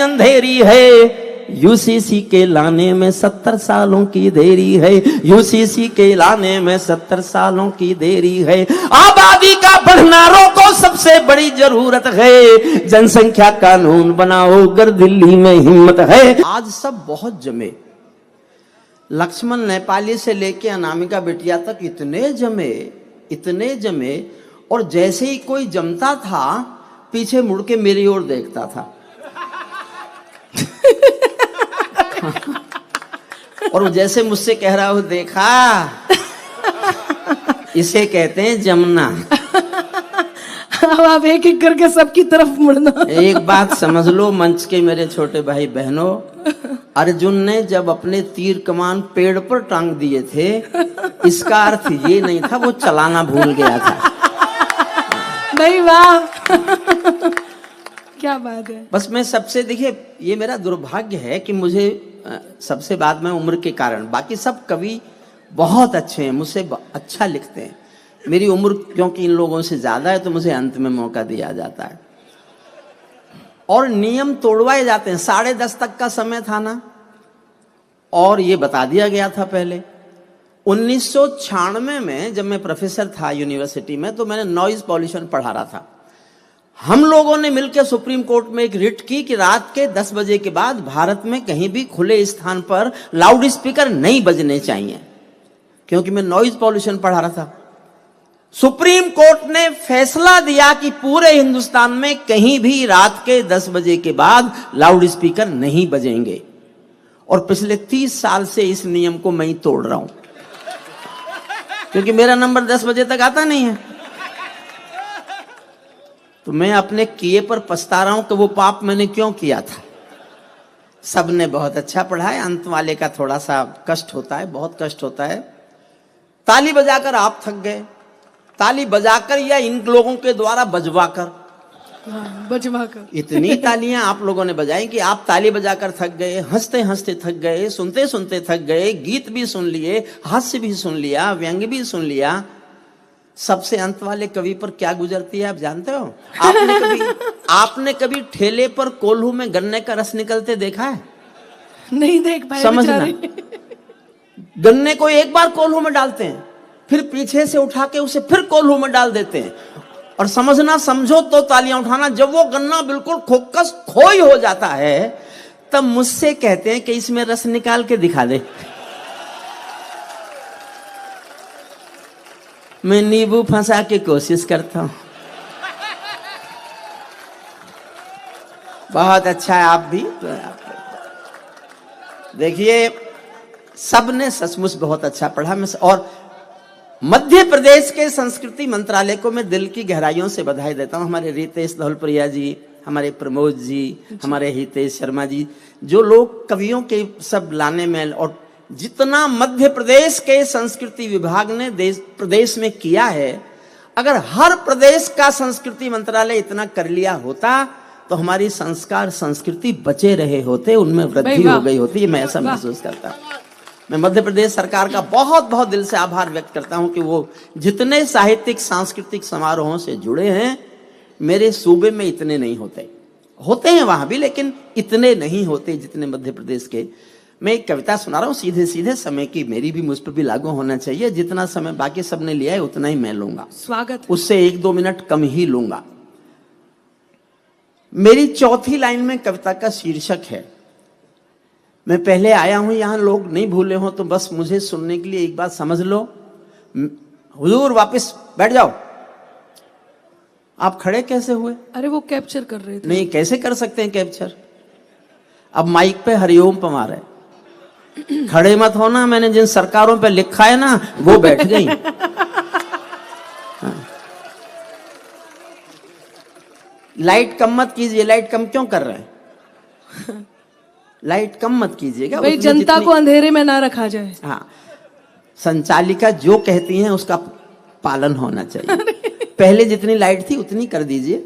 अंधेरी है, यूसीसी के लाने में 70 सालों की देरी है, यूसीसी के लाने में 70 सालों की देरी है। आबादी का बढ़ना रोको, सबसे बड़ी जरूरत है, जनसंख्या कानून बनाओ अगर दिल्ली में हिम्मत है। आज सब बहुत जमे, लक्ष्मण नेपाली से लेके अनामिका बिटिया तक इतने जमे, और जैसे ही कोई जमता था पीछे मुड़ के मेरी ओर देखता था और वो जैसे मुझसे कह रहा हो, देखा इसे कहते हैं जमना। अब आप एक एक करके सबकी तरफ मुड़ना। एक बात समझ लो मंच के मेरे छोटे भाई बहनों, अर्जुन ने जब अपने तीर कमान पेड़ पर टांग दिए थे, इसका अर्थ ये नहीं था वो चलाना भूल गया था। नहीं, वाह क्या बात है। बस मैं सबसे, देखिए ये मेरा दुर्भाग्य है कि मुझे सबसे बाद में उम्र के कारण, बाकी सब कवि बहुत अच्छे हैं, मुझसे अच्छा लिखते हैं, मेरी उम्र क्योंकि इन लोगों से ज्यादा है तो मुझे अंत में मौका दिया जाता है और नियम तोड़वाए जाते हैं। 10:30 तक का समय था ना, और ये बता दिया गया था पहले। 1996 में जब मैं प्रोफेसर था यूनिवर्सिटी में, तो मैंने नॉइज पॉल्यूशन पढ़ा रहा था। हम लोगों ने मिलकर सुप्रीम कोर्ट में एक रिट की कि रात के 10 बजे के बाद भारत में कहीं भी खुले स्थान पर लाउड स्पीकर नहीं बजने चाहिए, क्योंकि मैं नॉइज पॉल्यूशन पढ़ा रहा था। सुप्रीम कोर्ट ने फैसला दिया कि पूरे हिंदुस्तान में कहीं भी रात के 10 बजे के बाद लाउड स्पीकर नहीं बजेंगे, और पिछले 30 साल से इस नियम को मैं ही तोड़ रहा हूं, क्योंकि मेरा नंबर 10 बजे तक आता नहीं है। तो मैं अपने किए पर पछता रहा हूं कि वो पाप मैंने क्यों किया था। सबने बहुत अच्छा पढ़ा है, अंत वाले का थोड़ा सा कष्ट होता है, बहुत कष्ट होता है। ताली बजाकर आप थक गए, ताली बजाकर या इन लोगों के द्वारा बजवाकर, इतनी तालियां आप लोगों ने बजाई कि आप ताली बजाकर थक गए, हंसते हंसते थक गए, सुनते सुनते थक गए, गीत भी सुन लिए, हास्य भी सुन लिया, व्यंग भी सुन लिया। सबसे अंत वाले कवि पर क्या गुजरती है आप जानते हो? आपने कभी ठेले पर कोल्हू में गन्ने का रस निकलते देखा है? नहीं देख पाए। समझना, गन्ने को एक बार कोल्हू में डालते हैं, फिर पीछे से उठा के उसे फिर कोल्हू में डाल देते हैं, और समझना, समझो तो तालियां उठाना, जब वो गन्ना बिल्कुल खोखस खोई हो जाता है तब मुझसे कहते हैं कि इसमें रस निकाल के दिखा दे। मैं नींबू फंसा के कोशिश करता हूं। बहुत अच्छा है, आप भी देखिए, सबने सचमुच बहुत अच्छा पढ़ा। और मध्य प्रदेश के संस्कृति मंत्रालय को मैं दिल की गहराइयों से बधाई देता हूं। हमारे रितेश धौलप्रिया जी, हमारे प्रमोद जी, हमारे हितेश शर्मा जी, जो लोग कवियों के सब लाने में, और जितना मध्य प्रदेश के संस्कृति विभाग ने प्रदेश में किया है, अगर हर प्रदेश का संस्कृति मंत्रालय इतना कर लिया होता तो हमारी संस्कार संस्कृति बचे रहे होते, उनमें वृद्धि हो गई होती। मैं ऐसा महसूस करता हूं। मैं मध्य प्रदेश सरकार का बहुत बहुत दिल से आभार व्यक्त करता हूं कि वो जितने साहित्यिक सांस्कृतिक समारोहों से जुड़े हैं, मेरे सूबे में इतने नहीं होते हैं वहां भी, लेकिन इतने नहीं होते जितने मध्य प्रदेश के। मैं एक कविता सुना रहा हूं, सीधे सीधे समय की, मेरी भी मुझ पर भी लागू होना चाहिए। जितना समय बाकी सबने लिया है उतना ही मैं लूंगा, स्वागत, उससे 1-2 मिनट कम ही लूंगा। मेरी चौथी लाइन में कविता का शीर्षक है, मैं पहले आया हूं यहां, लोग नहीं भूले हो तो बस मुझे सुनने के लिए एक बात समझ लो। हुजूर वापस बैठ जाओ। आप खड़े कैसे हुए? अरे वो कैप्चर कर रहे थे। नहीं, कैसे कर सकते हैं कैप्चर? अब माइक पे हरिओम पमार है, खड़े मत होना। मैंने जिन सरकारों पे लिखा है ना वो बैठ गई। हाँ। लाइट कम मत कीजिए। लाइट कम क्यों कर रहे हैं? लाइट कम मत कीजिएगा भाई, जनता को अंधेरे में ना रखा जाए। हाँ, संचालिका जो कहती हैं उसका पालन होना चाहिए। पहले जितनी लाइट थी उतनी कर दीजिए।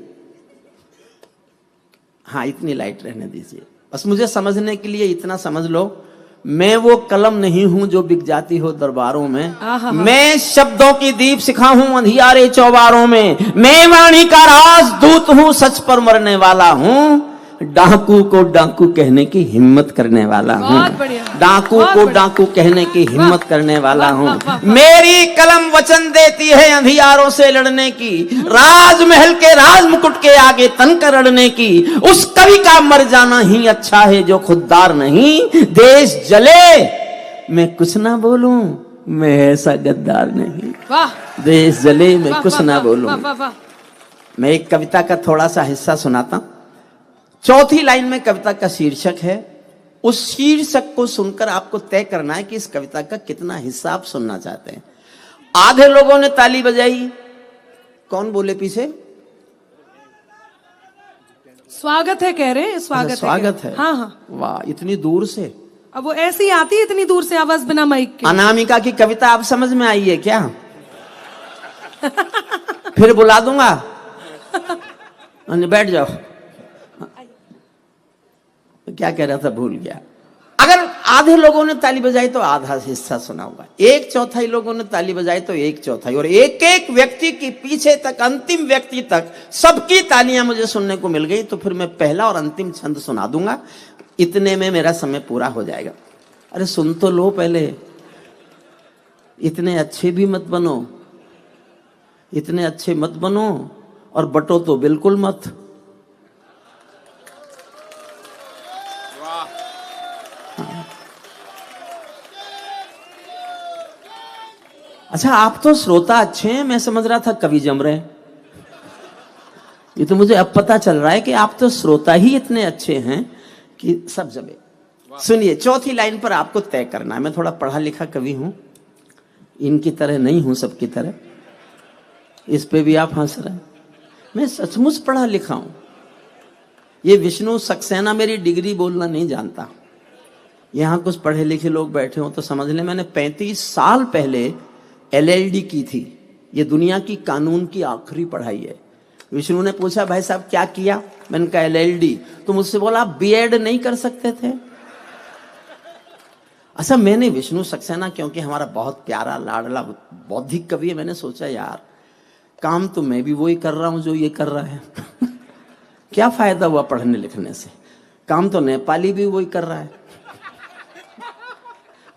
हाँ, इतनी लाइट रहने दीजिए। बस मुझे समझने के लिए इतना समझ लो, मैं वो कलम नहीं हूं जो बिक जाती हो दरबारों में। मैं शब्दों की दीप शिखा हूं अंधियारे चौबारों में। मैं वाणी का राज दूत हूं, सच पर मरने वाला हूं। डाकू को डाकू कहने की हिम्मत करने वाला हूँ। बहुत बढ़िया। डाकू बहुत को बढ़िया। डाकू कहने की हिम्मत करने वाला वाह, हूँ। वाह, वाह, वाह। मेरी कलम वचन देती है अंधियारों से लड़ने की, राजमहल के राज मुकुट के आगे तन कर लड़ने की। उस कवि का मर जाना ही अच्छा है जो खुददार नहीं। देश जले मैं कुछ ना बोलूं, मैं ऐसा गद्दार नहीं। वाह देश जले मैं वाह, कुछ वाह, ना वाह, बोलूं। वाह, वाह, वाह। मैं एक कविता का थोड़ा सा हिस्सा सुनाता हूं। चौथी लाइन में कविता का शीर्षक है। उस शीर्षक को सुनकर आपको तय करना है कि इस कविता का कितना हिस्सा आप सुनना चाहते हैं। आधे लोगों ने ताली बजाई। कौन बोले पीछे? स्वागत है कह रहे हैं, स्वागत अच्छा, स्वागत है। है। हाँ हाँ। वाह, इतनी दूर से। अब वो ऐसी ही आती है इतनी दूर से आवाज बिना माइक के। अनामिका की कविता आप समझ में आई है क्या? फिर बुला दूंगा। बैठ जाओ। क्या कह रहा था, भूल गया। अगर आधे लोगों ने ताली बजाई तो आधा हिस्सा सुनाऊंगा, 1/4 लोगों ने ताली बजाई तो 1/4, और एक एक व्यक्ति की पीछे तक अंतिम व्यक्ति तक सबकी तालियां मुझे सुनने को मिल गई तो फिर मैं पहला और अंतिम छंद सुना दूंगा। इतने में मेरा समय पूरा हो जाएगा। अरे सुन तो लो पहले। इतने अच्छे भी मत बनो, इतने अच्छे मत बनो और बटो तो बिल्कुल मत। अच्छा, आप तो श्रोता अच्छे हैं, मैं समझ रहा था कवि जम रहे। ये तो मुझे अब पता चल रहा है कि आप तो श्रोता ही इतने अच्छे हैं कि सब जमे। सुनिए, चौथी लाइन पर आपको तय करना है। मैं थोड़ा पढ़ा लिखा कवि हूं, इनकी तरह नहीं हूं, सबकी तरह। इस पे भी आप हंस रहे हैं। मैं सचमुच पढ़ा लिखा हूं। ये विष्णु सक्सेना मेरी डिग्री बोलना नहीं जानता। यहां कुछ पढ़े लिखे लोग बैठे हो तो समझ ले, मैंने 35 साल पहले LLD की थी। ये दुनिया की कानून की आखिरी पढ़ाई है। विष्णु ने पूछा, भाई साहब क्या किया? मैंने कहा LLD। तो मुझसे बोला, आप BEd नहीं कर सकते थे? अच्छा, मैंने विष्णु सक्सेना, क्योंकि हमारा बहुत प्यारा लाडला बौद्धिक कवि है, मैंने सोचा यार काम तो मैं भी वही कर रहा हूं जो ये कर रहा है। क्या फायदा हुआ पढ़ने लिखने से? काम तो नेपाली भी वही कर रहा है,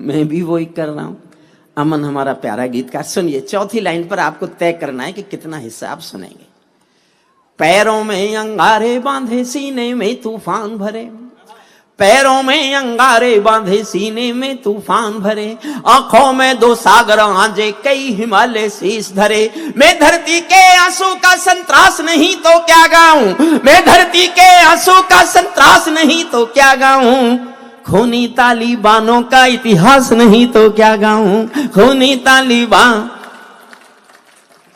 मैं भी वही कर रहा हूं। अमन हमारा प्यारा गीतकार। सुनिए, चौथी लाइन पर आपको तय करना है कि कितना हिस्सा आप सुनेंगे। पैरों में अंगारे बांधे सीने में तूफान भरे, पैरों में अंगारे बांधे सीने में तूफान भरे, आंखों में 2 सागर आंजे कई हिमालय शीश धरे। मैं धरती के आंसू का संतरास नहीं तो क्या गाऊं, मैं धरती के आंसू का संतरास नहीं तो क्या गाऊं, खूनी तालिबानों का इतिहास नहीं तो क्या गाऊं, खूनी तालिबान।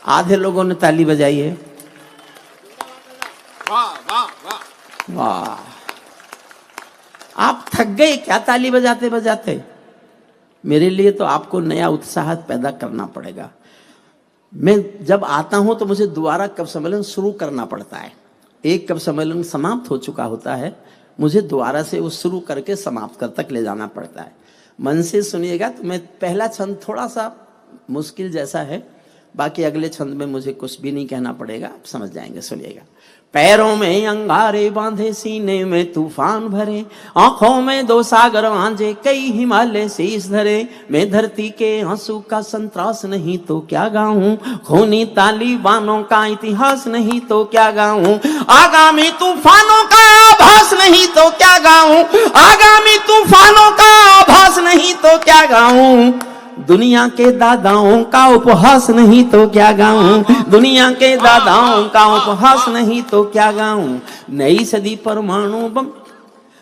आधे लोगों ने ताली बजाई है। वाह वाह वाह वाह। आप थक गए क्या ताली बजाते बजाते? मेरे लिए तो आपको नया उत्साह पैदा करना पड़ेगा। मैं जब आता हूं तो मुझे दोबारा कवि सम्मेलन शुरू करना पड़ता है। एक कवि सम्मेलन समाप्त हो चुका होता है, मुझे दोबारा से वो शुरू करके समाप्त कर तक ले जाना पड़ता है। मन से सुनिएगा। तो मैं पहला छंद थोड़ा सा मुश्किल जैसा है, बाकी अगले छंद में मुझे कुछ भी नहीं कहना पड़ेगा, आप समझ जाएंगे। सुनिएगा। पैरों में अंगारे बांधे सीने में तूफान भरे, आंखों में 2 सागर आंजे कई हिमालय शीश धरे। मैं धरती के आंसू का संतरास नहीं तो क्या गाऊं, खूनी तालिबानों का इतिहास नहीं तो क्या गाऊं, आगामी तूफानों का आभास नहीं तो क्या गाऊं, आगामी तूफानों का आभास नहीं तो क्या गाऊं, दुनिया के दादाओं का उपहास नहीं तो क्या गाऊं, दुनिया के दादाओं का उपहास नहीं तो क्या गाऊं। नई सदी परमाणु बम,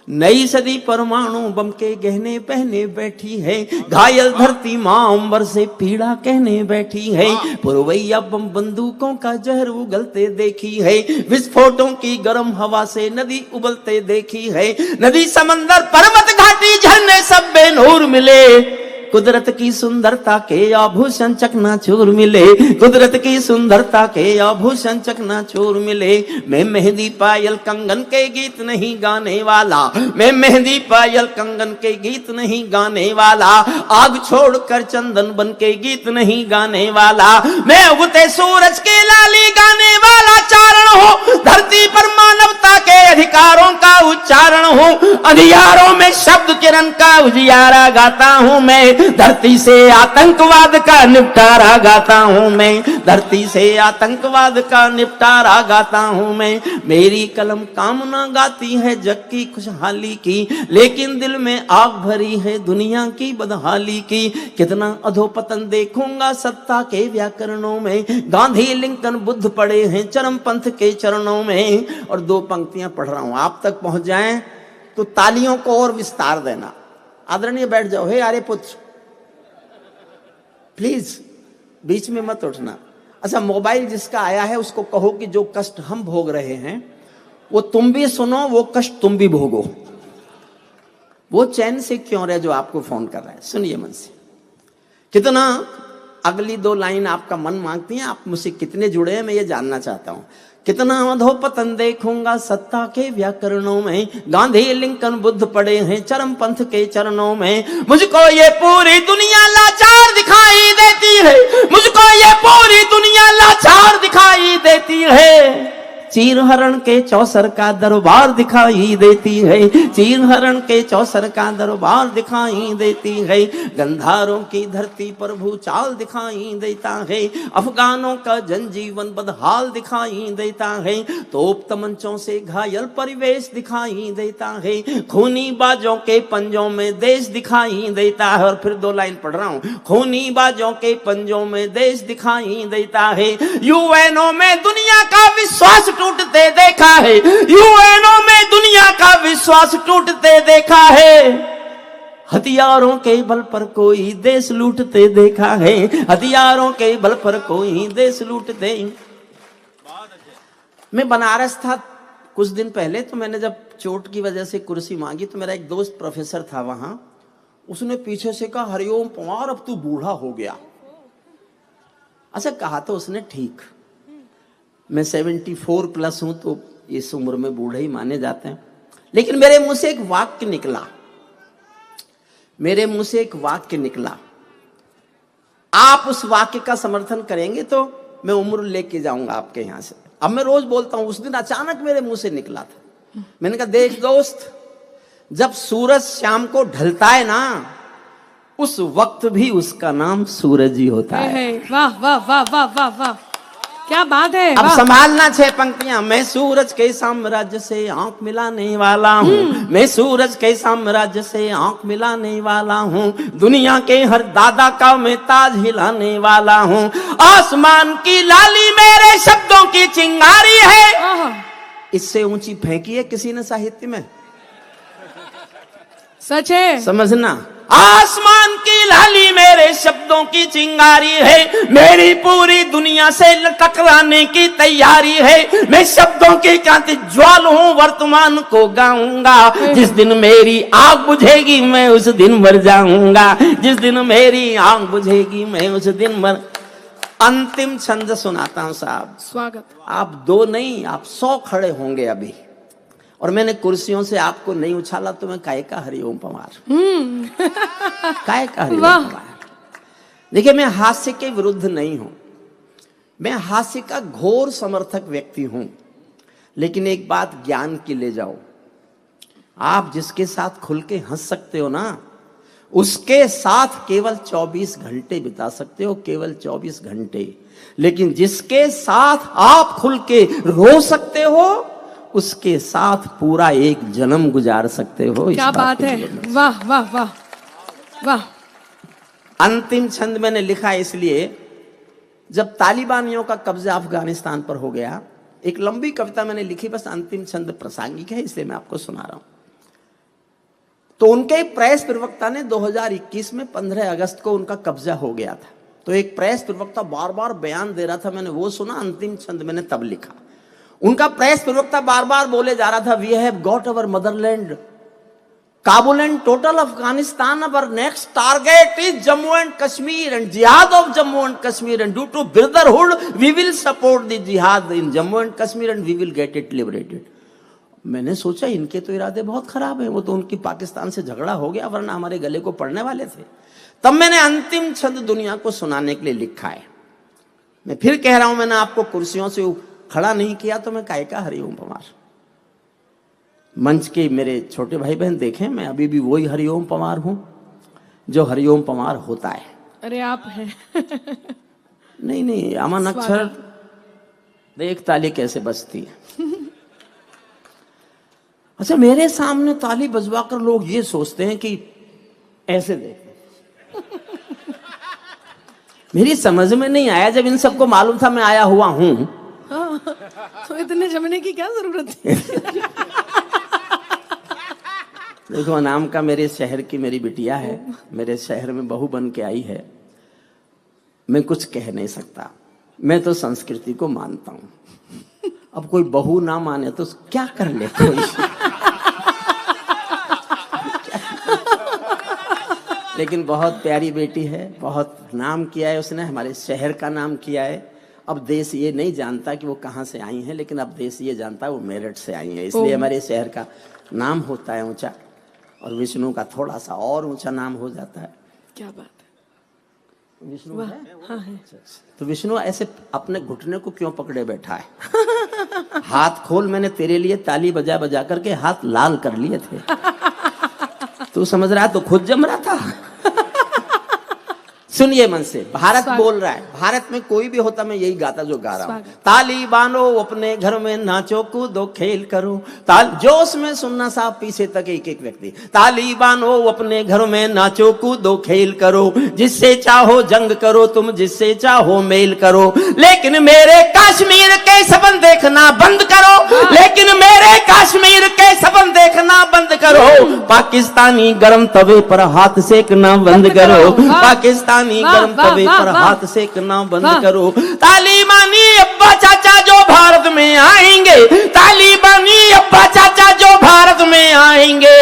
नई सदी परमाणु बम के गहने पहने बैठी है, घायल धरती मां अंबर से पीड़ा कहने बैठी है। पुरवैया बम बंदूकों का जहर उगलते देखी है, विस्फोटों की गर्म हवा से नदी उबलते देखी है। नदी समंदर पर्वत घाटी झरने सब बेनूर मिले, कुदरत की सुंदरता के आभूषण चकनाचूर मिले, कुदरत की सुंदरता के आभूषण चकनाचूर मिले। मैं मेहंदी पायल कंगन के गीत नहीं गाने वाला, मैं मेहंदी पायल कंगन के गीत नहीं गाने वाला, आग छोड़कर चंदन बन के गीत नहीं गाने वाला। मैं उगते सूरज के लाली गाने वाला, चारण हूँ, धरती पर मानवता के अधिकारों का उच्चारण हूँ, अंधियारों में शब्द किरण का उजियारा गाता हूँ मैं, धरती से आतंकवाद का निपटारा गाता हूँ मैं, धरती से आतंकवाद का निपटारा गाता हूँ मैं। मेरी कलम कामना गाती है जग की खुशहाली की, लेकिन दिल में आग भरी है दुनिया की बदहाली की। कितना अधोपतन देखूंगा सत्ता के व्याकरणों में, गांधी लिंकन बुद्ध पड़े हैं चरमपंथ के चरणों में। और दो पंक्तियां पढ़ रहा हूं, आप तक पहुंच जाएं तो तालियों को और विस्तार देना। आदरणीय बैठ जाओ। हे आर्य पुत्र, प्लीज बीच में मत उठना। अच्छा, मोबाइल जिसका आया है उसको कहो कि जो कष्ट हम भोग रहे हैं वो तुम भी सुनो, वो कष्ट तुम भी भोगो। वो चैन से क्यों रहे जो आपको फोन कर रहा है, सुनिए मन से। कितना अगली दो लाइन आपका मन मांगती है, आप मुझसे कितने जुड़े हैं मैं ये जानना चाहता हूं। कितना अधोपतन देखूंगा सत्ता के व्याकरणों में, गांधी लिंकन बुद्ध पड़े हैं चरमपंथ के चरणों में। मुझको ये पूरी दुनिया लाचार दिखाई देती है, मुझको ये पूरी दुनिया लाचार दिखाई देती है। चीर हरण के चौसर का दरबार दिखाई देती है, चीर हरण के चौसर का दरबार दिखाई देती है। गंधारों की धरती पर भूचाल दिखाई देता है, अफगानों का जनजीवन बदहाल दिखाई देता है। तोप तमंचों से घायल परिवेश दिखाई देता है, खूनी बाजों के पंजों में देश दिखाई देता है। और फिर दो लाइन पढ़ रहा हूं, खूनी बाजों के पंजों में देश दिखाई देता है। यूएनओ में दुनिया का विश्वास टूटते देखा है, यूएनओ में दुनिया का विश्वास टूटते देखा है। हथियारों के बल पर कोई देश लूटते देखा है, हथियारों के बल पर कोई देश लूटते। मैं बनारस था कुछ दिन पहले, तो मैंने जब चोट की वजह से कुर्सी मांगी तो मेरा एक दोस्त प्रोफेसर था वहां, उसने पीछे से कहा, हरिओम पंवार अब तू बूढ़ा हो गया। अच्छा कहा तो उसने ठीक, मैं 74 प्लस हूं तो इस उम्र में बूढ़े ही माने जाते हैं। लेकिन मेरे मुंह से एक वाक्य निकला, मेरे मुंह से एक वाक्य निकला, आप उस वाक्य का समर्थन करेंगे तो मैं उम्र लेके जाऊंगा आपके यहां से। अब मैं रोज बोलता हूं, उस दिन अचानक मेरे मुंह से निकला था। मैंने कहा, देख दोस्त, जब सूरज शाम को ढलता है ना, उस वक्त भी उसका नाम सूरज ही होता है। वाह वाह वाह वाह वाह वाह, क्या बात है। अब संभालना 6 पंक्तियां। मैं सूरज के साम्राज्य से आंख मिलाने वाला हूँ, मैं सूरज के साम्राज्य से आंख मिलाने वाला हूँ, दुनिया के हर दादा का मैं ताज हिलाने वाला हूँ। आसमान की लाली मेरे शब्दों की चिंगारी है, इससे ऊंची फेंकी है किसी ने साहित्य में? सच है, समझना। आसमान की लाली मेरे शब्दों की चिंगारी है, मेरी पूरी दुनिया से टकराने की तैयारी है। मैं शब्दों की कांति ज्वाल हूँ, वर्तमान को गाऊंगा। जिस दिन मेरी आग बुझेगी मैं उस दिन मर जाऊंगा, जिस दिन मेरी आग बुझेगी मैं उस दिन मर। अंतिम छंद सुनाता हूं साहब। स्वागत। आप 2 नहीं, आप 100 खड़े होंगे अभी, और मैंने कुर्सियों से आपको नहीं उछाला तो मैं काहे का हरिओम पंवार, काहे का हरिओम पंवार। देखिए, मैं हास्य के विरुद्ध नहीं हूं, मैं हास्य का घोर समर्थक व्यक्ति हूं। लेकिन एक बात ज्ञान की ले जाओ, आप जिसके साथ खुल के हंस सकते हो ना, उसके साथ केवल 24 घंटे बिता सकते हो, केवल 24 घंटे। लेकिन जिसके साथ आप खुल के रो सकते हो, उसके साथ पूरा एक जन्म गुजार सकते हो। क्या बात है, वाह वाह वाह वाह। अंतिम छंद मैंने लिखा इसलिए, जब तालिबानियों का कब्जा अफगानिस्तान पर हो गया, एक लंबी कविता मैंने लिखी, बस अंतिम छंद प्रासंगिक है इसलिए मैं आपको सुना रहा हूं। तो उनके प्रेस प्रवक्ता ने 2021 में 15 अगस्त को उनका कब्जा हो गया था, तो एक प्रेस प्रवक्ता बार बार बयान दे रहा था, मैंने वो सुना, अंतिम छंद मैंने तब लिखा। उनका प्रेस प्रवक्ता बार बार बोले जा रहा था, we have got our motherland, Kabul and total Afghanistan, our next target is Jammu and Kashmir and jihad of Jammu and Kashmir, and due to brotherhood we will support the jihad in Jammu and Kashmir and we will get it liberated. मैंने सोचा इनके तो इरादे बहुत खराब हैं, वो तो उनकी पाकिस्तान से झगड़ा हो गया, वरना हमारे गले को पड़ने वाले थे। तब मैंने अंतिम छंद दुनिया को सुनाने के लिए लिखा है। मैं फिर कह रहा हूं, मैंने आपको कुर्सियों से खड़ा नहीं किया तो मैं काय का हरिओम पवार। मंच के मेरे छोटे भाई बहन देखें, मैं अभी भी वही हरिओम पवार हूं जो हरिओम पवार होता है। अरे आप हैं। नहीं नहीं, अमन अक्षर देख ताली कैसे बजती है। अच्छा, मेरे सामने ताली बजवाकर लोग ये सोचते हैं कि ऐसे देख। मेरी समझ में नहीं आया, जब इन सबको मालूम था मैं आया हुआ हूं। हाँ, तो इतने जमने की क्या जरूरत थी? देखो, नाम का मेरे शहर की मेरी बिटिया है, मेरे शहर में बहू बन के आई है। मैं कुछ कह नहीं सकता, मैं तो संस्कृति को मानता हूं। अब कोई बहू ना माने तो क्या कर ले कोई। लेकिन बहुत प्यारी बेटी है, बहुत नाम किया है उसने, हमारे शहर का नाम किया है। अब देश ये नहीं जानता कि वो कहाँ से आई हैं, लेकिन अब देश ये जानता है वो मेरठ से आई हैं, इसलिए हमारे शहर का नाम होता है ऊंचा, और विष्णु का थोड़ा सा और ऊंचा नाम हो जाता है। क्या बात है, विष्णु है? हाँ है। तो विष्णु ऐसे अपने घुटने को क्यों पकड़े बैठा है? हाथ खोल, मैंने तेरे लिए ताली बजा बजा करके हाथ लाल कर लिए थे। तू समझ रहा है तो खुद जम रहा था। सुनिए मन से, भारत बोल रहा है, भारत में कोई भी होता मैं यही गाता जो गा रहा हूं। ताली बानो अपने घर में, नाचो कूदो खेल करो। जोश में सुनना साहब, पीछे तक एक एक व्यक्ति। ताली बानो अपने घर में, नाचो कूदो खेल करो। जिससे चाहो जंग करो तुम, जिससे चाहो मेल करो। लेकिन मेरे कश्मीर के सबन देखना बंद करो। लेकिन मेरे कश्मीर के सबन देखना बंद करो। पाकिस्तानी गरम तवे पर हाथ सेकना बंद करो। पाकिस्तानी गरम तवे पर हाथ सेकना बंद करो। तालिबानी अब्बा चाचा जो भारत में आएंगे, तालिबानी अब्बा चाचा जो भारत में आएंगे,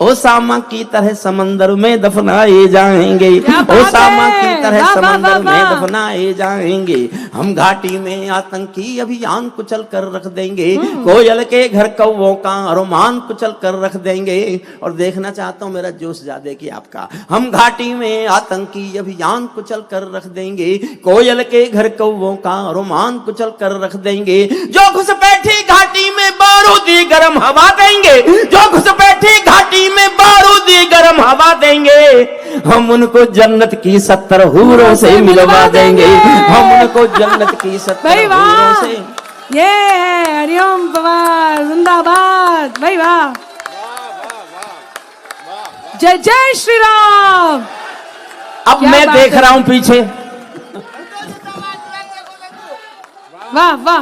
ओसामा की तरह समंदर में दफनाए जाएंगे। ओसामा की तरह समंदर में दफनाए जाएंगे। हम घाटी में आतंकी अभियान कुचल कर रख देंगे। कोयल के घर कौवों का अरमान कुचल कर रख देंगे। और देखना चाहता हूं मेरा जोश ज्यादा कि आपका। हम घाटी में आतंकी अभियान कुचल कर रख देंगे। कोयल के घर कौवों का अरमान कुचल कर रख देंगे। जो घुसपैठी घाटी में बारूदी गर्म हवा देंगे, जो घुसपैठी घाटी में बारूदी गर्म हवा देंगे, हम उनको जन्नत की 70 हूरों से मिलवा देंगे। हम उनको जन्नत की 70 हूरों से। ये है हरिओम पवार जिंदाबाद। भाई वाह, जय जय श्री राम। अब मैं देख रहा हूं पीछे, वाह वाह।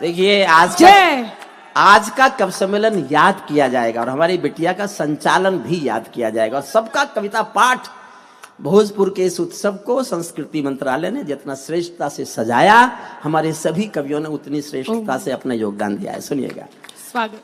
देखिए आज का कवि सम्मेलन याद किया जाएगा, और हमारी बिटिया का संचालन भी याद किया जाएगा, और सबका कविता पाठ। भोजपुर के इस उत्सव को संस्कृति मंत्रालय ने जितना श्रेष्ठता से सजाया, हमारे सभी कवियों ने उतनी श्रेष्ठता से अपना योगदान दिया है। सुनिएगा। स्वागत।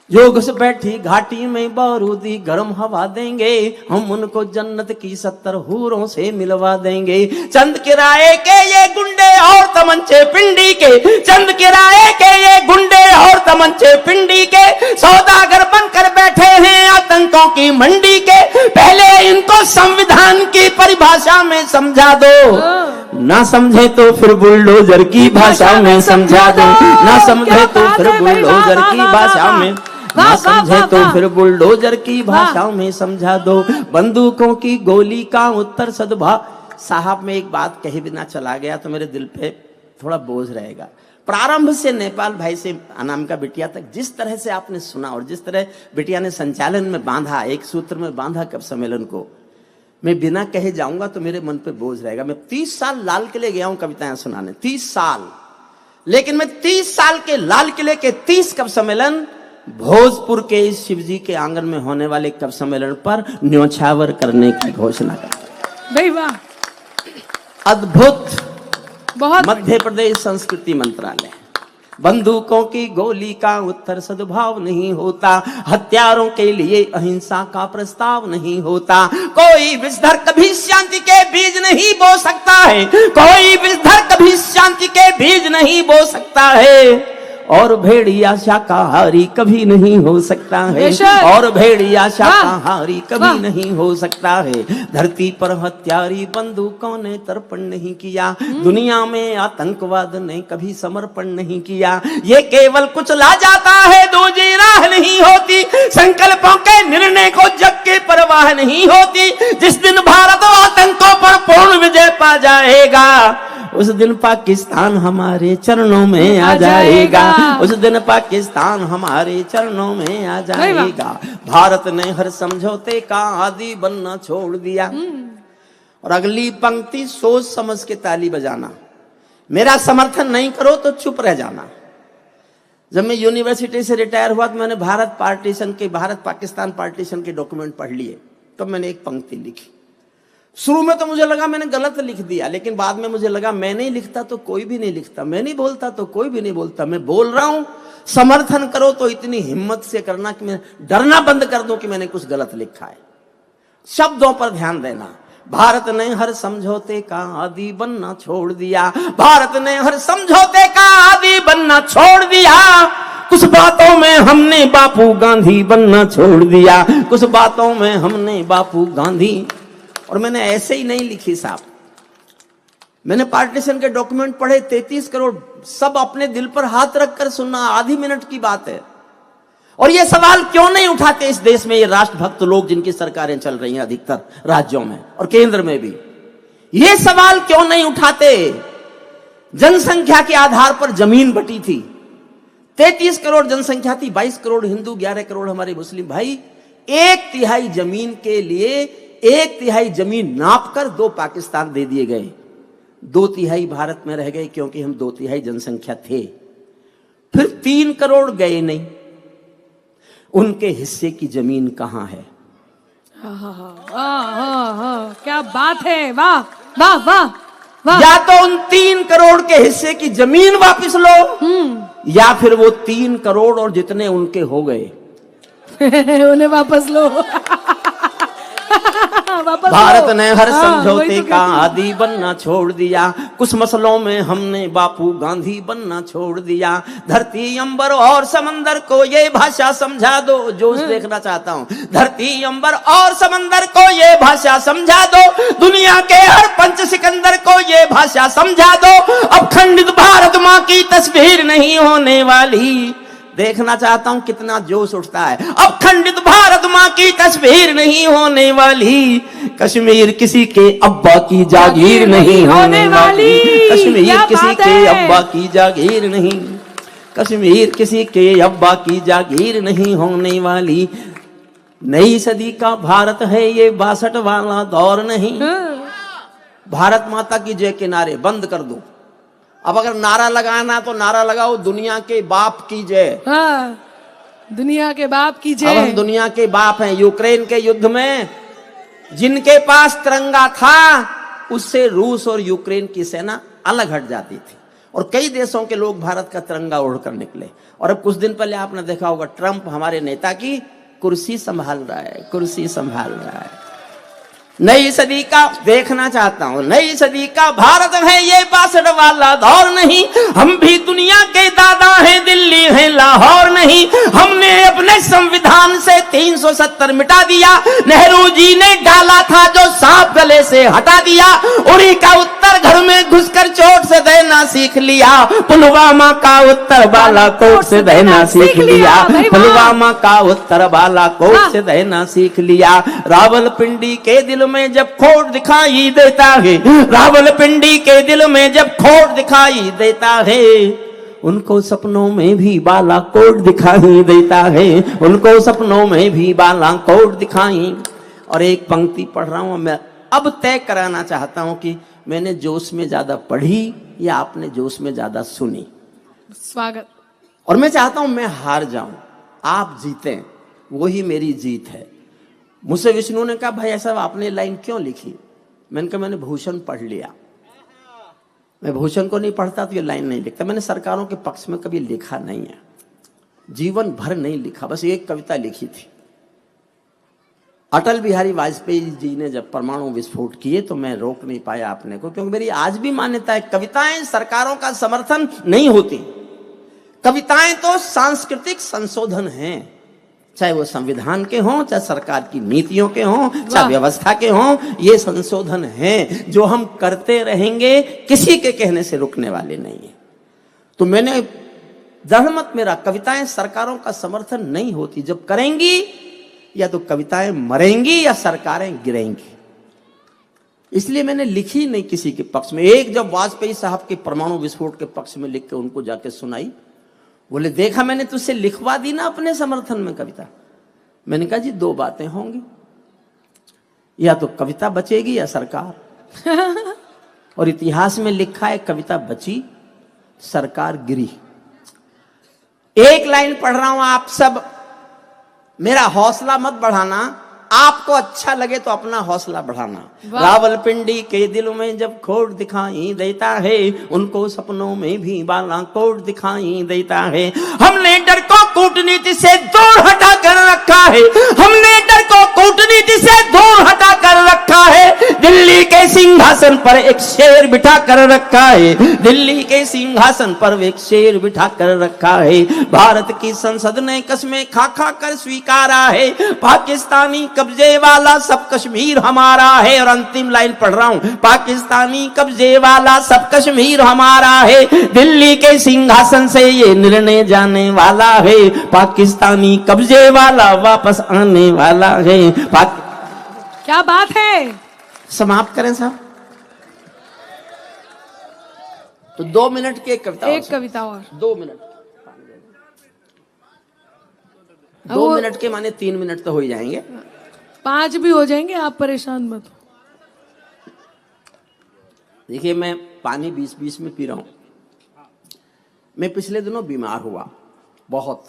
जो घुसपैठी घाटी में बारूदी गर्म हवा देंगे, हम उनको जन्नत की 70 हूरों से मिलवा देंगे। चंद किराए के ये गुंडे और तमंचे पिंडी के, चंद किराए के ये गुंडे और तमंचे पिंडी के, सौदागर बनकर बैठे हैं आतंकों की मंडी के। पहले इनको संविधान की परिभाषा में समझा दो, ना समझे तो फिर बुलडोजर की भाषा में समझा दो। ना समझे तो फिर बुलडोजर की भाषा में, ना समझे तो फिर बुलडोजर की भाषाओं में समझा दो। बंदूकों की गोली का उत्तर सद्भाव। साहब में एक बात कही बिना चला गया तो मेरे दिल पे थोड़ा बोझ रहेगा। प्रारंभ से नेपाल भाई से अनामिका बिटिया तक जिस तरह से आपने सुना, और जिस तरह बिटिया ने संचालन में बांधा, एक सूत्र में बांधा कवि सम्मेलन को, मैं बिना कहे जाऊंगा तो मेरे मन पे बोझ रहेगा। मैं 30 साल लाल किले गया हूं कविताएं सुनाने, 30 साल, लेकिन मैं 30 साल के लाल किले के 30 कवि सम्मेलन भोजपुर के शिवजी के आंगन में होने वाले कवि सम्मेलन पर न्योछावर करने की घोषणा कर। भाई वाह, अद्भुत। बहुत मध्य प्रदेश संस्कृति मंत्रालय। बंदूकों की गोली का उत्तर सद्भाव नहीं होता, हथियारों के लिए अहिंसा का प्रस्ताव नहीं होता। कोई विषधर कभी शांति के बीज नहीं बो सकता है, कोई विषधर कभी शांति के बीज नहीं बो सकता है। और भेड़िया शाकाहारी कभी नहीं हो सकता है, बेशक। और भेड़िया शाकाहारी कभी नहीं हो सकता है। धरती पर हत्यारी बंदूकों ने तर्पण नहीं किया, दुनिया में आतंकवाद ने कभी समर्पण नहीं किया। ये केवल कुछ ला जाता है, दूसरी राह नहीं होती। संकल्पों के निर्णय को जग की परवाह नहीं होती। जिस दिन भारत आतंकों पर पूर्ण विजय पा जाएगा, उस दिन पाकिस्तान हमारे चरणों में आ जाएगा। उस दिन पाकिस्तान हमारे चरणों में आ जाएगा। भारत ने हर समझौते का आदी बनना छोड़ दिया। और अगली पंक्ति सोच समझ के ताली बजाना। मेरा समर्थन नहीं करो तो चुप रह जाना। जब मैं यूनिवर्सिटी से रिटायर हुआ तो मैंने भारत पाकिस्तान पार्टीशन के डॉक्यूमेंट पढ़ लिए। तो मैंने एक पंक्ति लिखी। शुरू में तो मुझे लगा मैंने गलत लिख दिया, लेकिन बाद में मुझे लगा मैं नहीं लिखता तो कोई भी नहीं लिखता, मैं नहीं बोलता तो कोई भी नहीं बोलता। मैं बोल रहा हूं, समर्थन करो तो इतनी हिम्मत से करना कि मैं डरना बंद कर दूं कि मैंने कुछ गलत लिखा है। शब्दों पर ध्यान देना। भारत ने हर समझौते का आदी बनना छोड़ दिया। भारत ने हर समझौते का आदी बनना छोड़ दिया। कुछ बातों में हमने बापू गांधी बनना छोड़ दिया। कुछ बातों में हमने बापू गांधी। और मैंने ऐसे ही नहीं लिखी साहब, मैंने पार्टीशन के डॉक्यूमेंट पढ़े। 33 करोड़ सब अपने दिल पर हाथ रखकर सुनना, आधी मिनट की बात है। और ये सवाल क्यों नहीं उठाते इस देश में ये राष्ट्रभक्त लोग जिनकी सरकारें चल रही हैं अधिकतर राज्यों में और केंद्र में भी, ये सवाल क्यों नहीं उठाते? जनसंख्या के आधार पर जमीन बटी थी। 33 करोड़ जनसंख्या थी, 22 करोड़ हिंदू, 11 करोड़ हमारे मुस्लिम भाई। 1/3 जमीन के लिए 1/3 जमीन नापकर 2 पाकिस्तान दे दिए गए। 2/3 भारत में रह गए क्योंकि हम 2/3 जनसंख्या थे। फिर 3 करोड़ गए नहीं, उनके हिस्से की जमीन कहां है? क्या बात है, वाह वाह वाह वाह। या तो उन 3 करोड़ के हिस्से की जमीन वापस लो, या फिर वो 3 करोड़ और जितने उनके हो गए उन्हें वापस लो। भारत ने हर समझौते का आदी बनना छोड़ दिया। कुछ मसलों में हमने बापू गांधी बनना छोड़ दिया। धरती अंबर और समंदर को ये भाषा समझा दो, जोश देखना चाहता हूँ। धरती अंबर और समंदर को ये भाषा समझा दो, दुनिया के हर पंच सिकंदर को ये भाषा समझा दो। अब खंडित भारत माँ की तस्वीर नहीं होने वाली। देखना चाहता हूं कितना जोश उठता है। अब खंडित भारत मां की तस्वीर नहीं होने वाली। कश्मीर किसी के अब्बा की जागीर नहीं होने वाली। कश्मीर किसी के अब्बा की जागीर नहीं, कश्मीर किसी के अब्बा की जागीर नहीं होने वाली। नई सदी का भारत है ये 62 वाला दौर नहीं। भारत माता की जय के नारे बंद कर दो। अब अगर नारा लगाना तो नारा लगाओ दुनिया के बाप की जय। हाँ, दुनिया के बाप की जय। अब हम दुनिया के बाप हैं। यूक्रेन के युद्ध में जिनके पास तिरंगा था उससे रूस और यूक्रेन की सेना अलग हट जाती थी और कई देशों के लोग भारत का तिरंगा ओढ़कर निकले। और अब कुछ दिन पहले आपने देखा होगा ट्रंप हमारे नेता की कुर्सी संभाल रहा है, कुर्सी संभाल रहा है। नई सदी का देखना चाहता हूं, नई सदी का भारत है ये 62 वाला दौर नहीं। हम भी दुनिया के दादा हैं, दिल्ली है लाहौर नहीं। हमने अपने संविधान से 370 मिटा दिया। नेहरू जी ने डाला था जो सांप गले से हटा दिया। उरी का उत्तर घर में घुसकर चोट से देना सीख लिया। पुलवामा का उत्तर बालाकोट से देना सीख लिया। पुलवामा का उत्तर बालाकोट से देना सीख लिया। रावलपिंडी के दिल में जब खोट दिखाई देता है, रावलपिंडी के दिल में जब खोट दिखाई देता है, उनको सपनों में भी बालाकोट दिखाई देता है। उनको सपनों में भी बालाकोट दिखाई। और एक पंक्ति पढ़ रहा हूं मैं, अब तय कराना चाहता हूं कि मैंने जोश में ज्यादा पढ़ी या आपने जोश में ज्यादा सुनी। स्वागत। और मैं चाहता हूं मैं हार जाऊं, आप जीतें, वही मेरी जीत है। मुझसे विष्णु ने कहा भाई ऐसा आपने लाइन क्यों लिखी? मैंने कहा मैंने भूषण पढ़ लिया। मैं भूषण को नहीं पढ़ता तो ये लाइन नहीं लिखता। मैंने सरकारों के पक्ष में कभी लिखा नहीं है, जीवन भर नहीं लिखा, बस एक कविता लिखी थी। अटल बिहारी वाजपेयी जी ने जब परमाणु विस्फोट किए तो मैं रोक नहीं पाया अपने को, क्योंकि मेरी आज भी मान्यता है कविताएं सरकारों का समर्थन नहीं होती। कविताएं तो सांस्कृतिक संशोधन हैं, चाहे वो संविधान के हों, चाहे सरकार की नीतियों के हों, चाहे व्यवस्था के हों, ये संशोधन हैं जो हम करते रहेंगे, किसी के कहने से रुकने वाले नहीं है। तो मैंने दृढ़ मत मेरा, कविताएं सरकारों का समर्थन नहीं होती। जब करेंगी या तो कविताएं मरेंगी या सरकारें गिरेंगी। इसलिए मैंने लिखी नहीं किसी के पक्ष में। एक जब वाजपेयी साहब के परमाणु विस्फोट के पक्ष में लिख के उनको जाके सुनाई, बोले देखा मैंने तुझसे लिखवा दी ना अपने समर्थन में कविता। मैंने कहा जी दो बातें होंगी, या तो कविता बचेगी या सरकार। और इतिहास में लिखा है कविता बची, सरकार गिरी। एक लाइन पढ़ रहा हूं, आप सब मेरा हौसला मत बढ़ाना, आपको अच्छा लगे तो अपना हौसला बढ़ाना। रावलपिंडी के दिल में जब खोट दिखाई देता है, उनको सपनों में भी बाला कोट दिखाई देता है। हमने डर को कूटनीति से दूर हटा कर रखा है, हमने डर को कूटनीति से दूर हटा कर रखा है। दिल्ली के सिंहासन पर एक शेर बिठा कर रखा है, दिल्ली के सिंहासन पर एक शेर बिठा कर रखा है। भारत की संसद ने कस्में खा खा कर स्वीकारा है, पाकिस्तानी कब्जे वाला सब कश्मीर हमारा है। और अंतिम लाइन पढ़ रहा हूं, पाकिस्तानी कब्जे वाला सब कश्मीर हमारा है। दिल्ली के सिंहासन से ये निर्णय जाने वाला है, पाकिस्तानी कब्जे वाला वापस आने वाला है। क्या बात है। समाप्त करें साहब। तो 2 मिनट की एक कविता, एक कविता और 2 मिनट, 2 मिनट के माने 3 मिनट तो हो ही जाएंगे, 5 भी हो जाएंगे, आप परेशान मत हो। देखिए मैं पानी 20-20 में पी रहा हूं। मैं पिछले दिनों बीमार हुआ बहुत,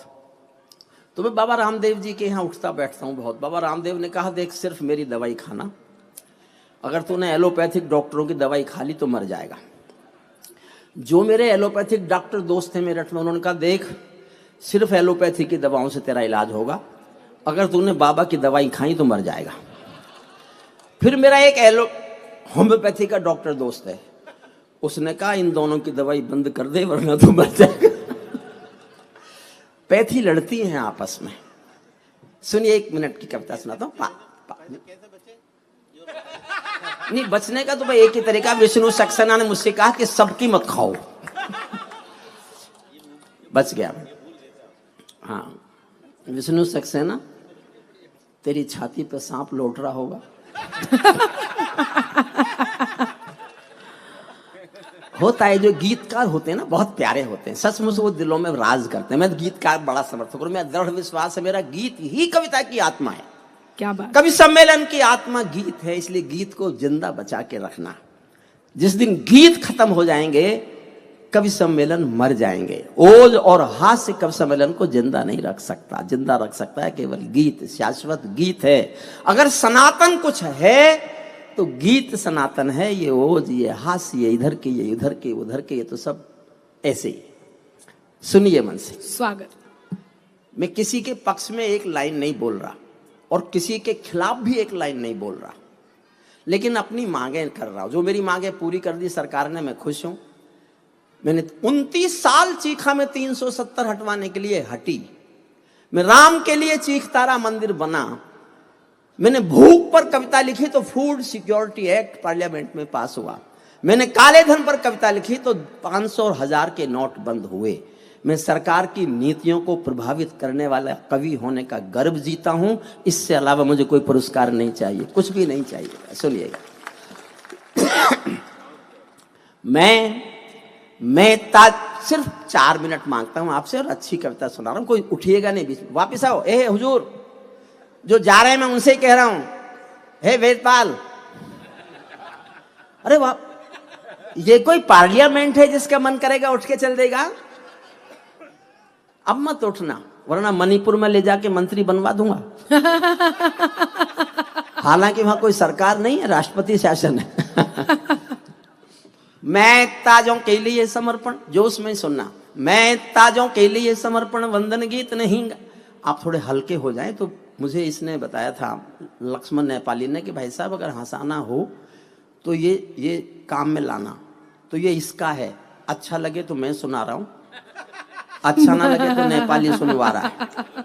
तो मैं बाबा रामदेव जी के यहाँ उठता बैठता हूं बहुत। बाबा रामदेव ने कहा देख सिर्फ मेरी दवाई खाना, अगर तूने एलोपैथिक डॉक्टरों की दवाई खा ली तो मर जाएगा। जो मेरे एलोपैथिक डॉक्टर दोस्त थे मेरठ में, उन्होंने कहा देख सिर्फ एलोपैथी की दवाओं से तेरा इलाज होगा, अगर तूने बाबा की दवाई खाई तो मर जाएगा। फिर मेरा एक होम्योपैथी का डॉक्टर दोस्त है, उसने कहा इन दोनों की दवाई बंद कर दे वरना तू मर जाएगा। पैथी लड़ती हैं आपस में। सुनिए 1 मिनट की कविता सुनाता हूं। नहीं बचने का तो भाई एक ही तरीका, विष्णु सक्सेना ने मुझसे कहा कि सबकी मत खाओ। बच गया। हाँ विष्णु सक्सेना, तेरी छाती पे सांप लौट रहा होगा। होता है, जो गीतकार होते हैं ना बहुत प्यारे होते हैं, सचमुच वो दिलों में राज करते हैं। मैं गीतकार बड़ा समर्थक हूं, मैं दृढ़ विश्वास है मेरा गीत ही कविता की आत्मा है। क्या बात। कवि सम्मेलन की आत्मा गीत है, इसलिए गीत को जिंदा बचा के रखना। जिस दिन गीत खत्म हो जाएंगे कवि सम्मेलन मर जाएंगे। ओज और हास्य कवि सम्मेलन को जिंदा नहीं रख सकता, जिंदा रख सकता है केवल गीत, शाश्वत गीत है। अगर सनातन कुछ है तो गीत सनातन है। ये ओज, ये हास्य, ये इधर के, ये उधर के, उधर के, ये तो सब ऐसे ही। सुनिए मन से। स्वागत। मैं किसी के पक्ष में एक लाइन नहीं बोल रहा और किसी के खिलाफ भी एक लाइन नहीं बोल रहा, लेकिन अपनी मांगे कर रहा हूं। जो मेरी मांगे पूरी कर दी सरकार ने, मैं खुश हूं। मैंने 29 साल चीखा, मैं 370 हटवाने के लिए हटी। मैं राम के लिए चीखतारा मंदिर बना। मैंने भूख पर कविता लिखी तो फूड सिक्योरिटी एक्ट पार्लियामेंट में पास हुआ। मैंने काले धन पर कविता लिखी तो 500 और 1000 के नोट बंद हुए। मैं सरकार की नीतियों को प्रभावित करने वाला कवि होने का गर्व जीता हूं। इससे अलावा मुझे कोई पुरस्कार नहीं चाहिए, कुछ भी नहीं चाहिए। सुनिएगा, मैं सिर्फ 4 मिनट मांगता हूं आपसे और अच्छी कविता सुना रहा हूं। कोई उठिएगा नहीं बीच में, वापिस आओ। ए हुजूर, जो जा रहे हैं मैं उनसे ही कह रहा हूं, हे वेदपाल, अरे वाह, ये कोई पार्लियामेंट है जिसका मन करेगा उठ के चल देगा? अब मत उठना, वरना मणिपुर में ले जाके मंत्री बनवा दूंगा। हालांकि वहां कोई सरकार नहीं है, राष्ट्रपति शासन है। मैं ताजों के लिए समर्पण, जोश में सुनना, मैं ताजों के लिए समर्पण वंदन गीत नहीं। आप थोड़े हल्के हो जाएं। तो मुझे इसने बताया था, लक्ष्मण नेपाली ने, कि भाई साहब अगर हंसाना हो तो ये काम में लाना, तो ये इसका है, अच्छा लगे तो मैं सुना रहा हूं। अच्छा ना लगे तो नेपाली सुनवा रहा है।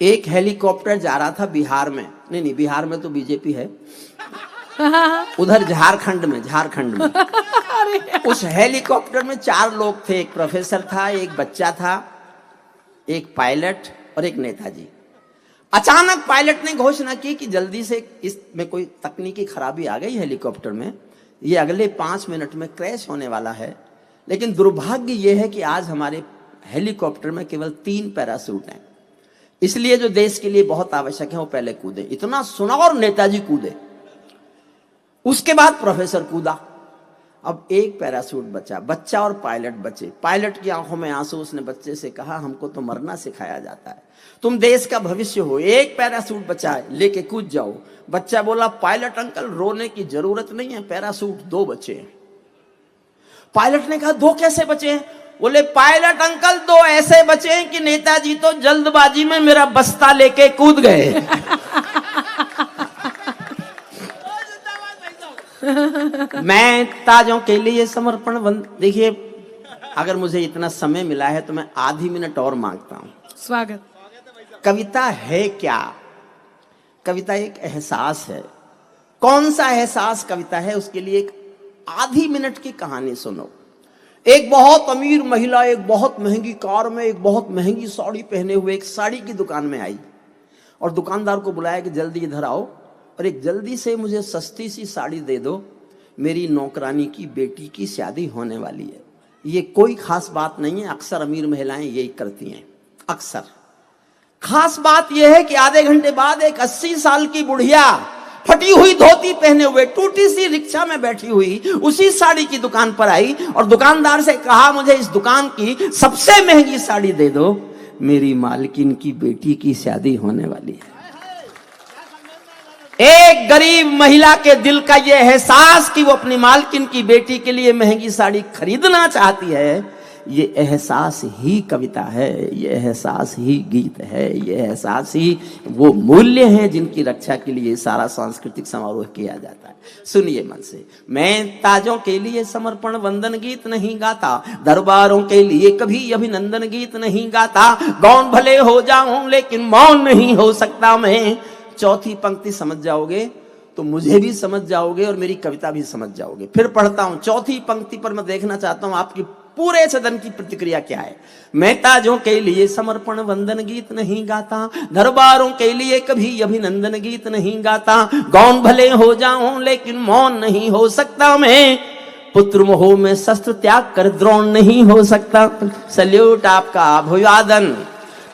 एक हेलीकॉप्टर जा रहा था बिहार में, नहीं बिहार में तो बीजेपी है, उधर झारखंड में उस हेलीकॉप्टर में 4 लोग थे, एक प्रोफेसर था, एक बच्चा था, एक पायलट और एक नेताजी। अचानक पायलट ने घोषणा की कि जल्दी से इसमें कोई तकनीकी खराबी आ गई हेलीकॉप्टर में, ये अगले 5 मिनट में क्रैश होने वाला है। लेकिन दुर्भाग्य यह है कि आज हमारे हेलीकॉप्टर में केवल 3 पैराशूट हैं, इसलिए जो देश के लिए बहुत आवश्यक है वो पहले कूदे। इतना सुना और नेताजी कूदे, उसके बाद प्रोफेसर कूदा। अब एक पैराशूट बचा, बच्चा और पायलट बचे। पायलट की आंखों में आंसू, उसने बच्चे से कहा हमको तो मरना सिखाया जाता है, तुम देश का भविष्य हो, एक पैराशूट बचा है, लेके कूद जाओ। बच्चा बोला पायलट अंकल रोने की जरूरत नहीं है, पैराशूट 2 बचे हैं। पायलट ने कहा 2 कैसे बचे हैं? बोले पायलट अंकल 2 ऐसे बचे हैं कि नेताजी तो जल्दबाजी में मेरा बस्ता लेके कूद गए। मैं ताजों के लिए समर्पण देखिए, अगर मुझे इतना समय मिला है तो मैं आधी मिनट और मांगता हूं। स्वागत। कविता है क्या? कविता एक एहसास है। कौन सा एहसास कविता है? उसके लिए एक आधी मिनट की कहानी सुनो। एक बहुत अमीर महिला एक बहुत महंगी कार में एक बहुत महंगी साड़ी पहने हुए एक साड़ी की दुकान में आई और दुकानदार को बुलाया कि जल्दी इधर आओ और एक जल्दी से मुझे सस्ती सी साड़ी दे दो, मेरी नौकरानी की बेटी की शादी होने वाली है। ये कोई खास बात नहीं है, अक्सर अमीर महिलाएं यही करती हैं। अक्सर खास बात यह है कि आधे घंटे बाद एक 80 साल की बुढ़िया फटी हुई धोती पहने हुए टूटी सी रिक्शा में बैठी हुई उसी साड़ी की दुकान पर आई और दुकानदार से कहा मुझे इस दुकान की सबसे महंगी साड़ी दे दो, मेरी मालकिन की बेटी की शादी होने वाली है। एक गरीब महिला के दिल का यह एहसास कि वो अपनी मालकिन की बेटी के लिए महंगी साड़ी खरीदना चाहती है, ये एहसास ही कविता है, ये एहसास ही गीत है, ये एहसास ही वो मूल्य हैं जिनकी रक्षा के लिए सारा सांस्कृतिक समारोह किया जाता है। सुनिए मन से। मैं ताजों के लिए समर्पण वंदन गीत नहीं गाता, दरबारों के लिए कभी अभिनंदन गीत नहीं गाता, गौन भले हो जाऊं लेकिन मौन नहीं हो सकता मैं। चौथी पंक्ति समझ जाओगे तो मुझे भी समझ जाओगे और मेरी कविता भी समझ जाओगे। फिर पढ़ता हूं। चौथी पंक्ति पर मैं देखना चाहता हूं आपकी पूरे सदन की प्रतिक्रिया क्या है। मैं ताजों के लिए समर्पण वंदन गीत नहीं गाता, दरबारों के लिए कभी अभिनंदन गीत नहीं गाता, गौन भले हो जाऊं लेकिन मौन नहीं हो सकता मैं। पुत्र मोह में शस्त्र त्याग कर द्रोण नहीं हो सकता। सल्यूट आपका, अभिवादन।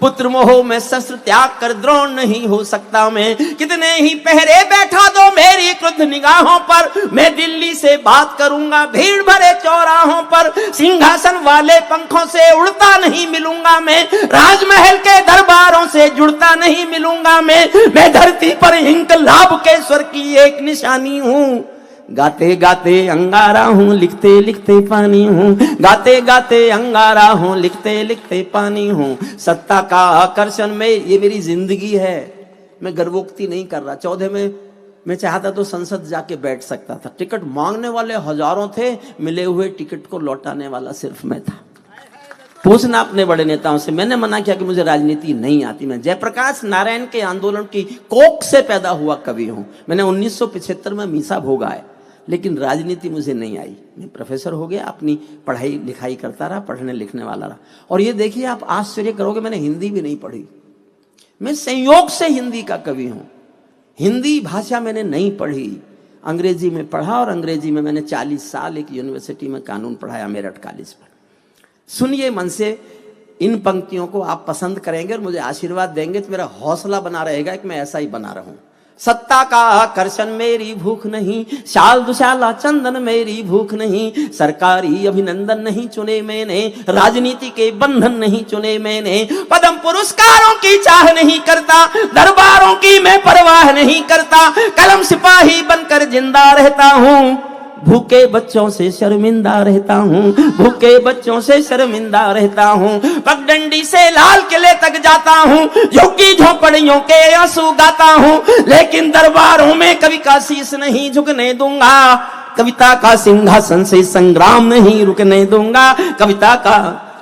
पुत्र मोह में शस्त्र त्याग कर द्रोण नहीं हो सकता मैं। कितने ही पहरे बैठा दो मेरी क्रुद्ध निगाहों पर, मैं दिल्ली से बात करूंगा भीड़ भरे चौराहों पर, सिंहासन वाले पंखों से उड़ता नहीं मिलूंगा मैं, राजमहल के दरबारों से जुड़ता नहीं मिलूंगा मैं धरती पर इंकलाब के स्वर की एक निशानी हूं। गाते गाते अंगारा हूँ, लिखते लिखते पानी हूँ, गाते गाते अंगारा हूँ, लिखते लिखते पानी हूँ। सत्ता का आकर्षण में ये मेरी जिंदगी है। मैं गर्वोक्ति नहीं कर रहा। 14 में मैं चाहता तो संसद जाके बैठ सकता था। टिकट मांगने वाले हजारों थे, मिले हुए टिकट को लौटाने वाला सिर्फ मैं था। पूछना अपने बड़े नेताओं से। मैंने मना किया कि मुझे राजनीति नहीं आती। मैं जयप्रकाश नारायण के आंदोलन की कोख से पैदा हुआ कवि हूँ। मैंने 1975 में मीसा भोगा है, लेकिन राजनीति मुझे नहीं आई। मैं प्रोफेसर हो गया, अपनी पढ़ाई लिखाई करता रहा, पढ़ने लिखने वाला रहा। और ये देखिए, आप आश्चर्य करोगे, मैंने हिंदी भी नहीं पढ़ी। मैं संयोग से हिंदी का कवि हूं। हिंदी भाषा मैंने नहीं पढ़ी, अंग्रेजी में पढ़ा और अंग्रेजी में मैंने 40 साल एक यूनिवर्सिटी में कानून पढ़ाया, मेरठ कॉलेज पर। सुनिए मन से। इन पंक्तियों को आप पसंद करेंगे और मुझे आशीर्वाद देंगे तो मेरा हौसला बना रहेगा कि मैं ऐसा ही बना रहूं। सत्ता का आकर्षण मेरी भूख नहीं, शाल दुशाला चंदन मेरी भूख नहीं, सरकारी अभिनंदन नहीं चुने मैंने, राजनीति के बंधन नहीं चुने मैंने, पद्म पुरस्कारों की चाह नहीं करता, दरबारों की मैं परवाह नहीं करता, कलम सिपाही बनकर जिंदा रहता हूँ, भूखे बच्चों से शर्मिंदा रहता हूँ, भूखे बच्चों से शर्मिंदा रहता हूँ, पगडंडी से लाल किले तक जाता हूँ, झुग्गी झोपड़ियों के आंसू गाता हूँ, लेकिन दरबारों में कवि का शीश नहीं झुकने दूंगा, कविता का सिंहासन से संग्राम नहीं रुकने दूंगा, कविता का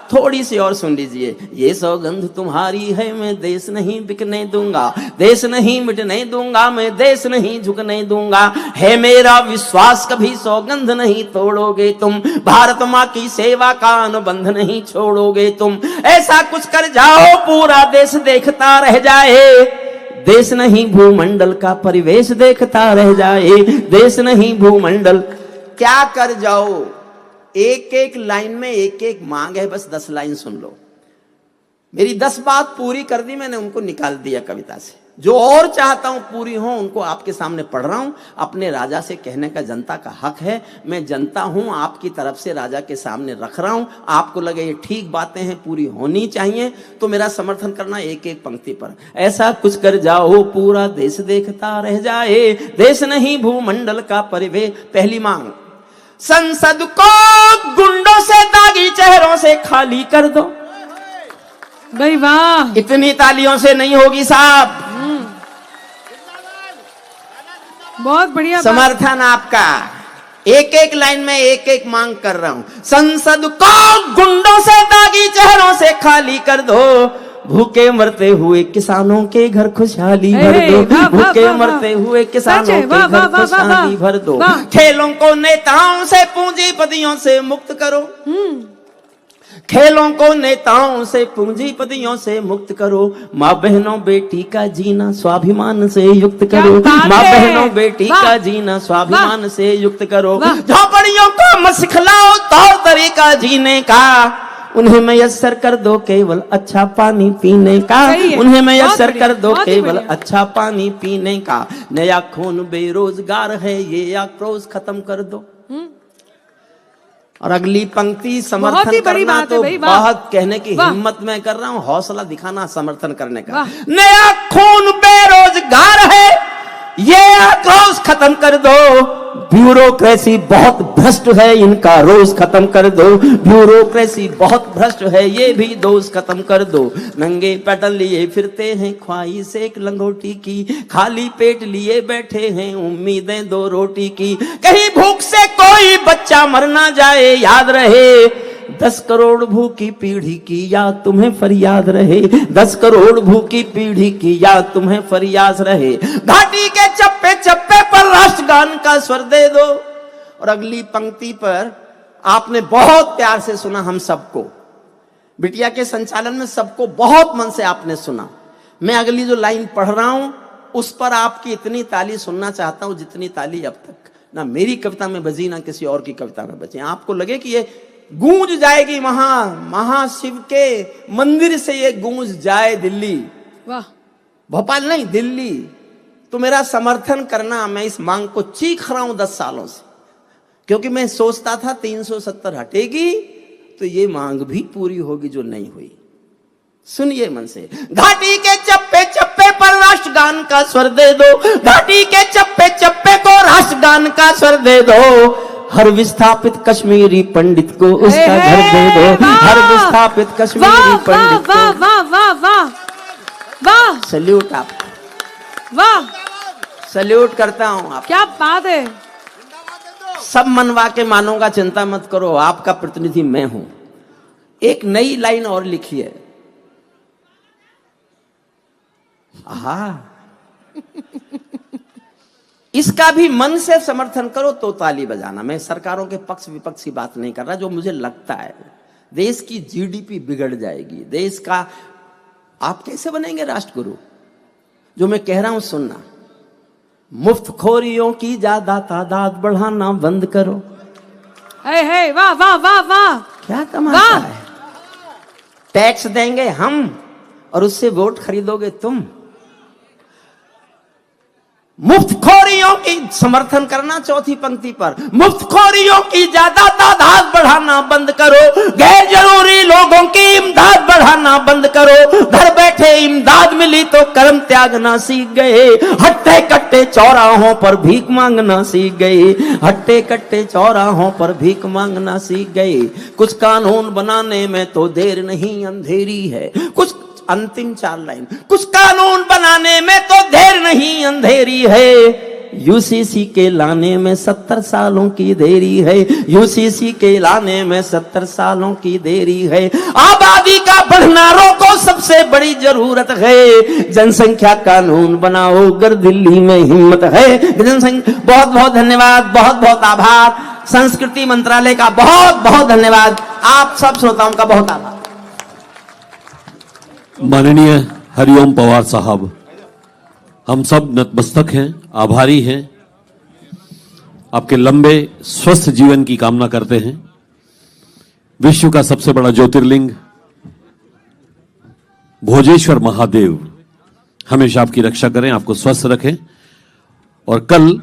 थोड़ी सी और सुन लीजिए। ये सौगंध तुम्हारी है मैं देश नहीं बिकने दूंगा, देश नहीं मिटने दूंगा, मैं देश नहीं झुकने दूंगा। है मेरा विश्वास कभी सौगंध नहीं तोड़ोगे तुम, भारत माँ की सेवा का अनुबंध नहीं छोड़ोगे तुम। ऐसा कुछ कर जाओ पूरा देश देखता रह जाए, देश नहीं भूमंडल का परिवेश देखता रह जाए, देश नहीं भूमंडल। क्या कर जाओ, एक एक लाइन में एक एक मांग है, बस 10 लाइन सुन लो। मेरी 10 बात पूरी कर दी मैंने, उनको निकाल दिया कविता से। जो और चाहता हूं पूरी हो उनको आपके सामने पढ़ रहा हूं। अपने राजा से कहने का जनता का हक है, मैं जनता हूं आपकी तरफ से राजा के सामने रख रहा हूं। आपको लगे ये ठीक बातें हैं, पूरी होनी चाहिए, तो मेरा समर्थन करना एक एक पंक्ति पर। ऐसा कुछ कर जाओ पूरा देश देखता रह जाए, देश नहीं भूमंडल का परिवेश। पहली मांग, संसद को गुंडों से दागी चेहरों से खाली कर दो। भाई वाह, इतनी तालियों से नहीं होगी साहब। बहुत बढ़िया समर्थन आपका। एक एक लाइन में एक एक मांग कर रहा हूं। संसद को गुंडों से दागी चेहरों से खाली कर दो, भूखे मरते हुए किसानों के घर खुशहाली भर दो, भूखे मरते हुए किसानों के घर खुशहाली भर दो। खेलों को नेताओं से पूंजीपतियों से मुक्त करो, खेलों को नेताओं से पूंजीपतियों से मुक्त करो। माँ बहनों बेटी का जीना स्वाभिमान से युक्त करो, माँ बहनों बेटी का जीना स्वाभिमान से युक्त करो। झोपड़ियों को मत सिखलाओ तौर तरीका जीने का, उन्हें मैसर कर दो केवल अच्छा पानी पीने का, उन्हें मैसर कर दो केवल अच्छा पानी पीने का। नया खून बेरोजगार है ये आक्रोश खत्म कर दो। और अगली पंक्ति समर्थन करना तो बहुत कहने की हिम्मत मैं कर रहा हूं, हौसला दिखाना समर्थन करने का। नया खून बेरोजगार है ये आक्रोश खत्म कर दो, ब्यूरोक्रेसी बहुत भ्रष्ट है इनका रोष खत्म कर दो, ब्यूरोक्रेसी बहुत भ्रष्ट है ये भी दोष खत्म कर दो। नंगे पैदल लिए फिरते हैं ख्वाहिश एक लंगोटी की, खाली पेट लिए बैठे हैं उम्मीदें 2 रोटी की। कहीं भूख से कोई बच्चा मर ना जाए याद रहे, 10 करोड़ भूखी पीढ़ी की याद तुम्हें फरियाद रहे, 10 करोड़ भूखी पीढ़ी की याद तुम्हें फरियाद रहे। घाटी के चप्पे चप्पे पर राष्ट्रगान का स्वर दे दो। और अगली पंक्ति पर आपने बहुत प्यार से सुना, हम सबको बिटिया के संचालन में सबको बहुत मन से आपने सुना। मैं अगली जो लाइन पढ़ रहा हूं उस पर आपकी इतनी ताली सुनना चाहता हूं जितनी ताली अब तक ना मेरी कविता में बजी ना किसी और की कविता में बजी। आपको लगे कि ये गूंज जाएगी महाशिव के मंदिर से, ये गूंज जाए दिल्ली, वाह, भोपाल नहीं दिल्ली। तो मेरा समर्थन करना, मैं इस मांग को चीख रहा हूं 10 सालों से, क्योंकि मैं सोचता था 370 हटेगी तो ये मांग भी पूरी होगी जो नहीं हुई। सुनिए मन से। घाटी के चप्पे चप्पे पर राष्ट्रगान का स्वर दे दो, घाटी के चप्पे चप्पे को राष्ट्रगान का स्वर दे दो। हर विस्थापित कश्मीरी पंडित को उसका घर दे दो, हर विस्थापित कश्मीरी पंडित को। वाह वाह वाह वाह वाह, सल्यूट आप, वाह, सल्यूट करता हूं आप। क्या बात है। सब मनवा के मानूंगा, चिंता मत करो, आपका प्रतिनिधि मैं हूं। एक नई लाइन और लिखी है। इसका भी मन से समर्थन करो तो ताली बजाना। मैं सरकारों के पक्ष विपक्ष की बात नहीं कर रहा, जो मुझे लगता है देश की जीडीपी बिगड़ जाएगी, देश का आप कैसे बनेंगे राष्ट्रगुरु। जो मैं कह रहा हूं सुनना, मुफ्तखोरियों की ज्यादा तादाद बढ़ाना बंद करो। है वाह वाह वाह वाह, क्या तमाशा है। टैक्स देंगे हम और उससे वोट खरीदोगे तुम। मुफ्तखोरियों की समर्थन करना चौथी पंक्ति पर, मुफ्तखोरियों की ज्यादा तादाद बढ़ाना बंद करो, गैर जरूरी लोगों की इमदाद बढ़ाना बंद करो। घर बैठे इमदाद मिली तो कर्म त्यागना सीख गए, हट्टे कट्टे चौराहों पर भीख मांगना सीख गए, हट्टे कट्टे चौराहों पर भीख मांगना सीख गए। कुछ कानून बनाने में तो देर नहीं अंधेरी है, कुछ अंतिम 4 लाइन, कुछ कानून बनाने में तो देर नहीं अंधेरी है। यूसीसी के लाने में 70 सालों की देरी है, यूसीसी के लाने में 70 सालों की देरी है। आबादी का बढ़ना रोको, सबसे बड़ी जरूरत है, जनसंख्या कानून बनाओ अगर दिल्ली में हिम्मत है। जनसंख्या, बहुत बहुत धन्यवाद, बहुत बहुत आभार। संस्कृति मंत्रालय का बहुत बहुत धन्यवाद। आप सब श्रोताओं का बहुत आभार। माननीय हरिओम पवार साहब, हम सब नतमस्तक हैं, आभारी हैं, आपके लंबे स्वस्थ जीवन की कामना करते हैं। विश्व का सबसे बड़ा ज्योतिर्लिंग भोजेश्वर महादेव हमेशा आपकी रक्षा करें, आपको स्वस्थ रखें। और कल